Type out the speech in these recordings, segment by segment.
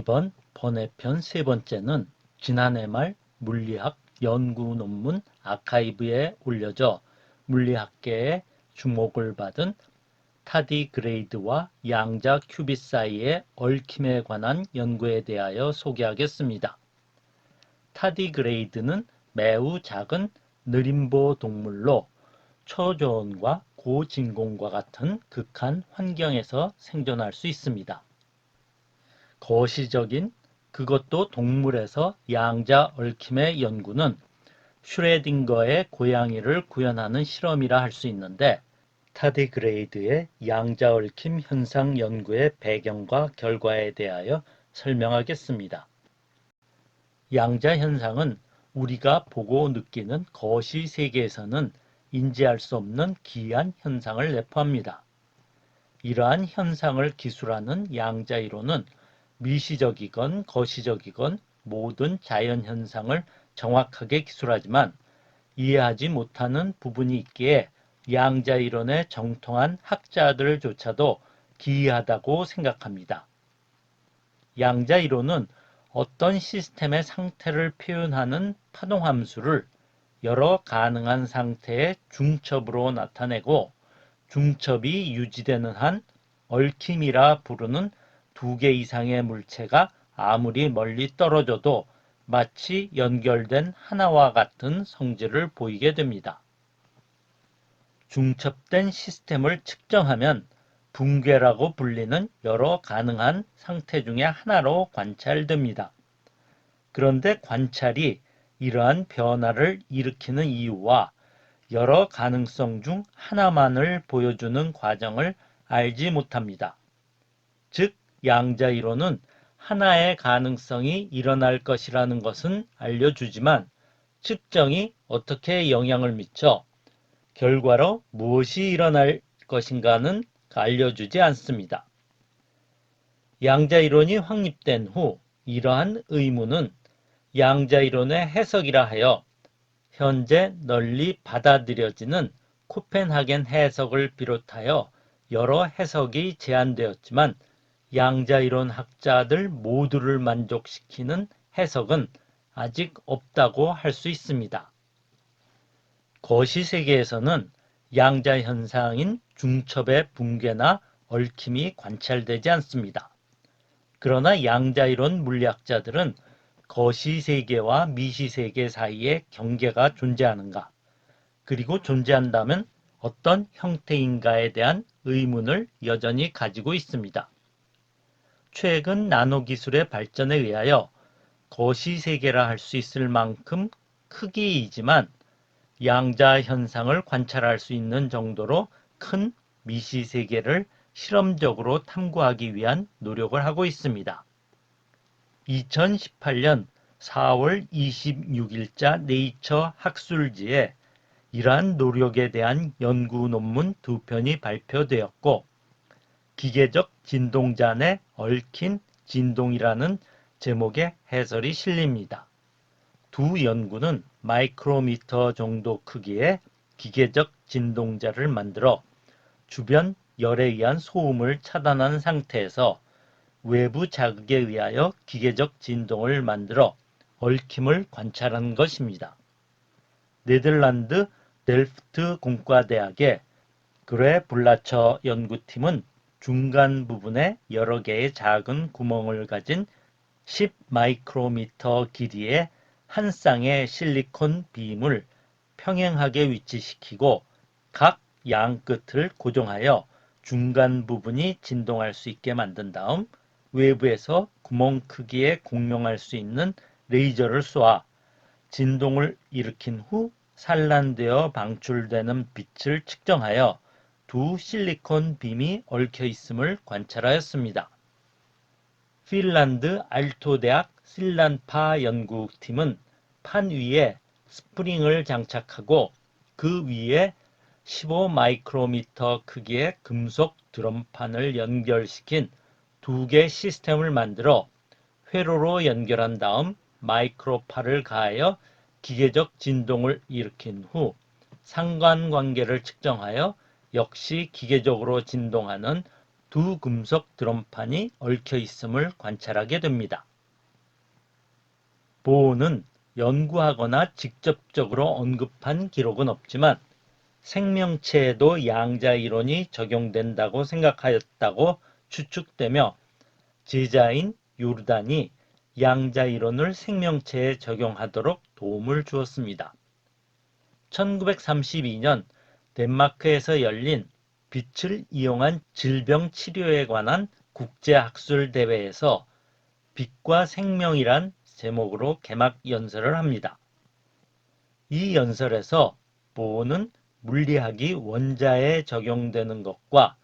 이번 번외편 세 번째는 지난해 말 물리학 연구 논문 아카이브에 올려져 물리학계의 주목을 받은 타디그레이드와 양자 큐빗 사이의 얽힘에 관한 연구에 대하여 소개하겠습니다. 타디그레이드는 매우 작은 느림보 동물로 초저온과 고진공과 같은 극한 환경에서 생존할 수 있습니다. 거시적인 그것도 동물에서 양자 얽힘의 연구는 슈레딩거의 고양이를 구현하는 실험이라 할 수 있는데 타디그레이드의 양자 얽힘 현상 연구의 배경과 결과에 대하여 설명하겠습니다. 양자 현상은 우리가 보고 느끼는 거시 세계에서는 인지할 수 없는 기이한 현상을 내포합니다. 이러한 현상을 기술하는 양자 이론은 미시적이건 거시적이건 모든 자연 현상을 정확하게 기술하지만 이해하지 못하는 부분이 있기에 양자 이론에 정통한 학자들조차도 기이하다고 생각합니다. 양자 이론은 어떤 시스템의 상태를 표현하는 파동함수를 여러 가능한 상태의 중첩으로 나타내고 중첩이 유지되는 한 얽힘이라 부르는 두 개 이상의 물체가 아무리 멀리 떨어져도 마치 연결된 하나와 같은 성질을 보이게 됩니다. 중첩된 시스템을 측정하면 붕괴라고 불리는 여러 가능한 상태 중에 하나로 관찰됩니다. 그런데 관찰이 이러한 변화를 일으키는 이유와 여러 가능성 중 하나만을 보여주는 과정을 알지 못합니다. 즉, 양자 이론은 하나의 가능성이 일어날 것이라는 것은 알려주지만 측정이 어떻게 영향을 미쳐 결과로 무엇이 일어날 것인가는 알려주지 않습니다. 양자 이론이 확립된 후 이러한 의문은 양자 이론의 해석이라 하여 현재 널리 받아들여지는 코펜하겐 해석을 비롯하여 여러 해석이 제안되었지만 양자 이론 학자들 모두를 만족시키는 해석은 아직 없다고 할 수 있습니다. 거시세계에서는 양자 현상인 중첩의 붕괴나 얽힘이 관찰되지 않습니다. 그러나 양자 이론 물리학자들은 거시세계와 미시세계 사이에 경계가 존재하는가, 그리고 존재한다면 어떤 형태인가에 대한 의문을 여전히 가지고 있습니다. 최근 나노기술의 발전에 의하여 거시세계라 할 수 있을 만큼 크기이지만 양자 현상을 관찰할 수 있는 정도로 큰 미시세계를 실험적으로 탐구하기 위한 노력을 하고 있습니다. 2018년 4월 26일자 네이처 학술지에 이러한 노력에 대한 연구 논문 2편이 발표되었고 기계적 진동자 내 얽힌 진동이라는 제목의 해설이 실립니다. 두 연구는 마이크로미터 정도 크기의 기계적 진동자를 만들어 주변 열에 의한 소음을 차단한 상태에서 외부 자극에 의하여 기계적 진동을 만들어 얽힘을 관찰한 것입니다. 네덜란드 델프트 공과대학의 그레 블라처 연구팀은 중간 부분에 여러 개의 작은 구멍을 가진 10 마이크로미터 길이의 한 쌍의 실리콘 빔을 평행하게 위치시키고 각 양 끝을 고정하여 중간 부분이 진동할 수 있게 만든 다음 외부에서 구멍 크기에 공명할 수 있는 레이저를 쏘아 진동을 일으킨 후 산란되어 방출되는 빛을 측정하여 두 실리콘 빔이 얽혀 있음을 관찰하였습니다. 핀란드 알토 대학 실란파 연구팀은 판 위에 스프링을 장착하고 그 위에 15 마이크로미터 크기의 금속 드럼판을 연결시킨 두 개 시스템을 만들어 회로로 연결한 다음 마이크로파를 가하여 기계적 진동을 일으킨 후 상관관계를 측정하여 역시 기계적으로 진동하는 두 금속 드럼판이 얽혀 있음을 관찰하게 됩니다. 보온은 연구하거나 직접적으로 언급한 기록은 없지만 생명체에도 양자 이론이 적용된다고 생각하였다고 추측되며 제자인 요르단이 양자 이론을 생명체에 적용하도록 도움을 주었습니다. 1932년 덴마크에서 열린 빛을 이용한 질병 치료에 관한 국제학술 대회에서 빛과 생명이란 제목으로 개막 연설을 합니다. 이 연설에서 보온은 물리학이 원자에 적용되는 것과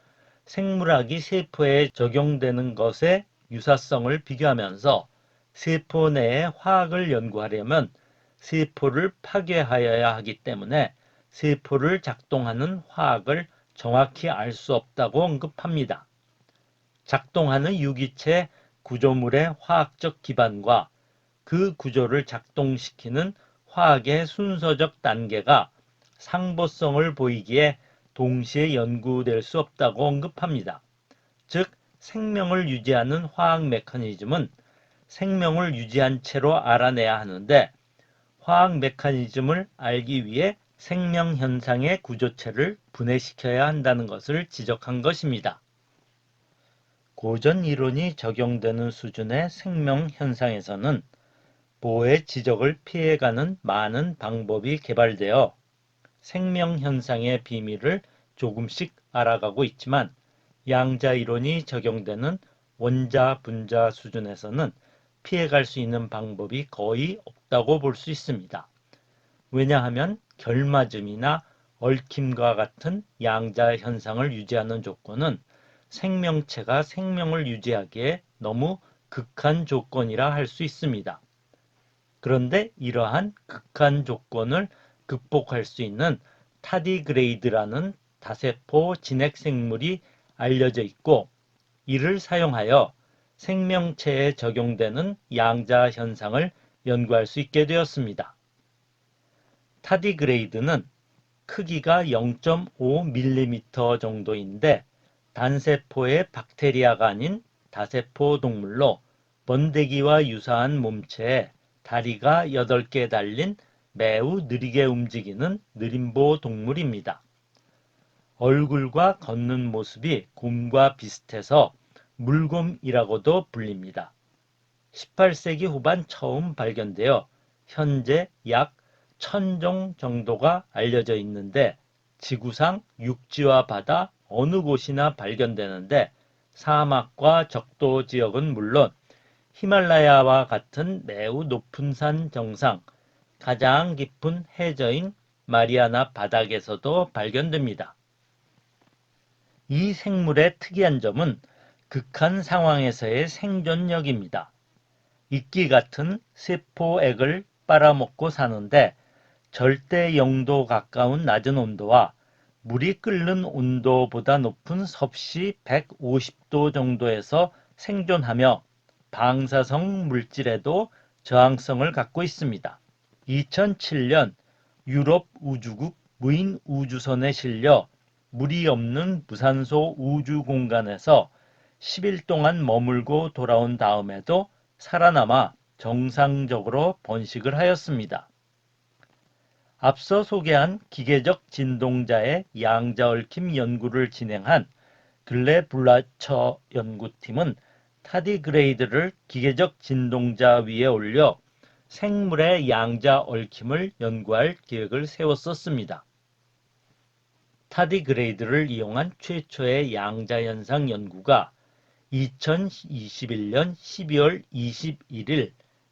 생물학이 세포에 적용되는 것의 유사성을 비교하면서 세포 내의 화학을 연구하려면 세포를 파괴하여야 하기 때문에 세포를 작동하는 화학을 정확히 알 수 없다고 언급합니다. 작동하는 유기체 구조물의 화학적 기반과 그 구조를 작동시키는 화학의 순서적 단계가 상보성을 보이기에 동시에 연구될 수 없다고 언급합니다. 즉, 생명을 유지하는 화학 메커니즘은 생명을 유지한 채로 알아내야 하는데 화학 메커니즘을 알기 위해 생명 현상의 구조체를 분해시켜야 한다는 것을 지적한 것입니다. 고전 이론이 적용되는 수준의 생명 현상에서는 보의 지적을 피해가는 많은 방법이 개발되어 생명 현상의 비밀을 조금씩 알아가고 있지만 양자 이론이 적용되는 원자 분자 수준에서는 피해갈 수 있는 방법이 거의 없다고 볼 수 있습니다. 왜냐하면 결맞음이나 얽힘과 같은 양자 현상을 유지하는 조건은 생명체가 생명을 유지하기에 너무 극한 조건이라 할 수 있습니다. 그런데 이러한 극한 조건을 극복할 수 있는 타디그레이드라는 다세포 진핵생물이 알려져 있고 이를 사용하여 생명체에 적용되는 양자 현상을 연구할 수 있게 되었습니다. 타디그레이드는 크기가 0.5mm 정도인데 단세포의 박테리아가 아닌 다세포 동물로 번데기와 유사한 몸체에 다리가 8개 달린 매우 느리게 움직이는 느림보 동물입니다. 얼굴과 걷는 모습이 곰과 비슷해서 물곰이라고도 불립니다. 18세기 후반 처음 발견되어 현재 약 1000종 정도가 알려져 있는데 지구상 육지와 바다 어느 곳이나 발견되는데 사막과 적도 지역은 물론 히말라야와 같은 매우 높은 산 정상, 가장 깊은 해저인 마리아나 바닥에서도 발견됩니다. 이 생물의 특이한 점은 극한 상황에서의 생존력입니다. 이끼 같은 세포액을 빨아먹고 사는데 절대 0도 가까운 낮은 온도와 물이 끓는 온도보다 높은 섭씨 150도 정도에서 생존하며 방사성 물질에도 저항성을 갖고 있습니다. 2007년 유럽 우주국 무인 우주선에 실려 물이 없는 무산소 우주 공간에서 10일 동안 머물고 돌아온 다음에도 살아남아 정상적으로 번식을 하였습니다. 앞서 소개한 기계적 진동자의 양자 얽힘 연구를 진행한 글레 블라처 연구팀은 타디그레이드를 기계적 진동자 위에 올려 생물의 양자 얽힘을 연구할 계획을 세웠었습니다. 타디그레이드를 이용한 최초의 양자 현상 연구가 2021년 12월 21일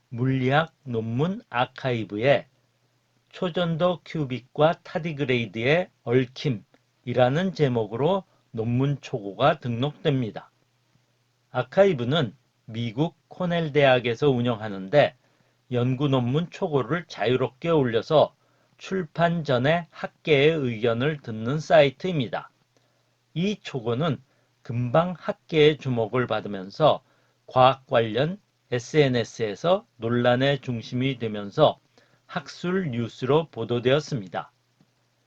물리학 논문 아카이브에 초전도 큐빅과 타디그레이드의 얽힘이라는 제목으로 논문 초고가 등록됩니다. 아카이브는 미국 코넬 대학에서 운영하는데 연구 논문 초고를 자유롭게 올려서 출판 전에 학계의 의견을 듣는 사이트입니다. 이 초고는 금방 학계의 주목을 받으면서 과학 관련 SNS에서 논란의 중심이 되면서 학술 뉴스로 보도되었습니다.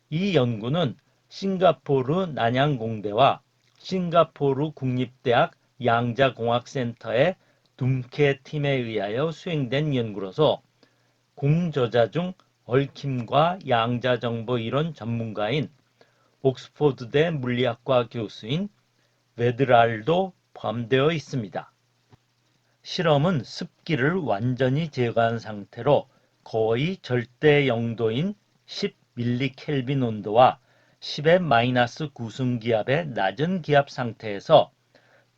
이 연구는 싱가포르 난양공대와 싱가포르 국립대학 양자공학센터의 둠케 팀에 의하여 수행된 연구로서 공저자 중 얽힘과 양자정보 이론 전문가인 옥스퍼드대 물리학과 교수인 웨드랄도 포함되어 있습니다. 실험은 습기를 완전히 제거한 상태로 거의 절대 영도인 10mK 온도와 10의 마이너스 9승기압의 낮은 기압 상태에서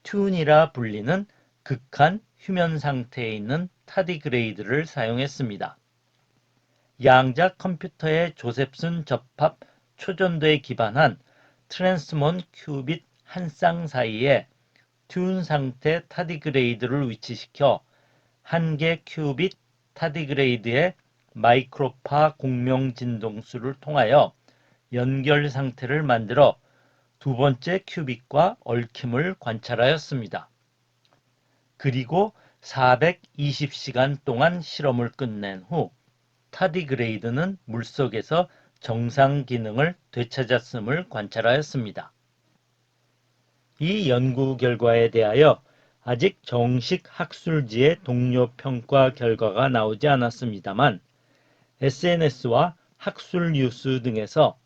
튠이라 불리는 극한 휴면 상태에 있는 타디그레이드를 사용했습니다. 양자 컴퓨터의 조셉슨 접합 초전도에 기반한 트랜스몬 큐빗 한 쌍 사이에 튠 상태 타디그레이드를 위치시켜 한 개 큐빗 타디그레이드의 마이크로파 공명 진동수를 통하여 연결 상태를 만들어 두 번째 큐빗과 얽힘을 관찰하였습니다. 그리고 420시간 동안 실험을 끝낸 후 타디그레이드는 물속에서 정상 기능을 되찾았음을 관찰하였습니다. 이 연구 결과에 대하여 아직 정식 학술지의 동료 평가 결과가 나오지 않았습니다만 SNS와 학술 뉴스 등에서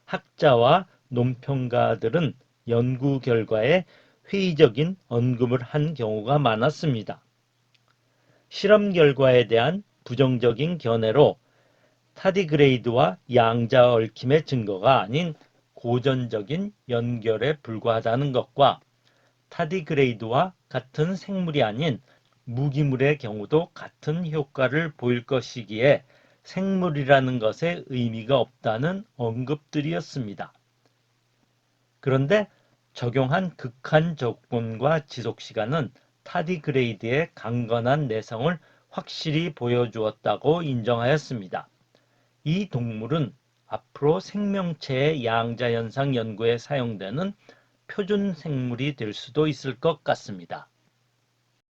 학자와 논평가들은 연구 결과에 회의적인 언급을 한 경우가 많았습니다. 실험 결과에 대한 부정적인 견해로 타디그레이드와 양자 얽힘의 증거가 아닌 고전적인 연결에 불과하다는 것과 타디그레이드와 같은 생물이 아닌 무기물의 경우도 같은 효과를 보일 것이기에 생물이라는 것에 의미가 없다는 언급들이었습니다. 그런데 적용한 극한 조건과 지속시간은 타디그레이드의 강건한 내성을 확실히 보여주었다고 인정하였습니다. 이 동물은 앞으로 생명체의 양자현상 연구에 사용되는 표준 생물이 될 수도 있을 것 같습니다.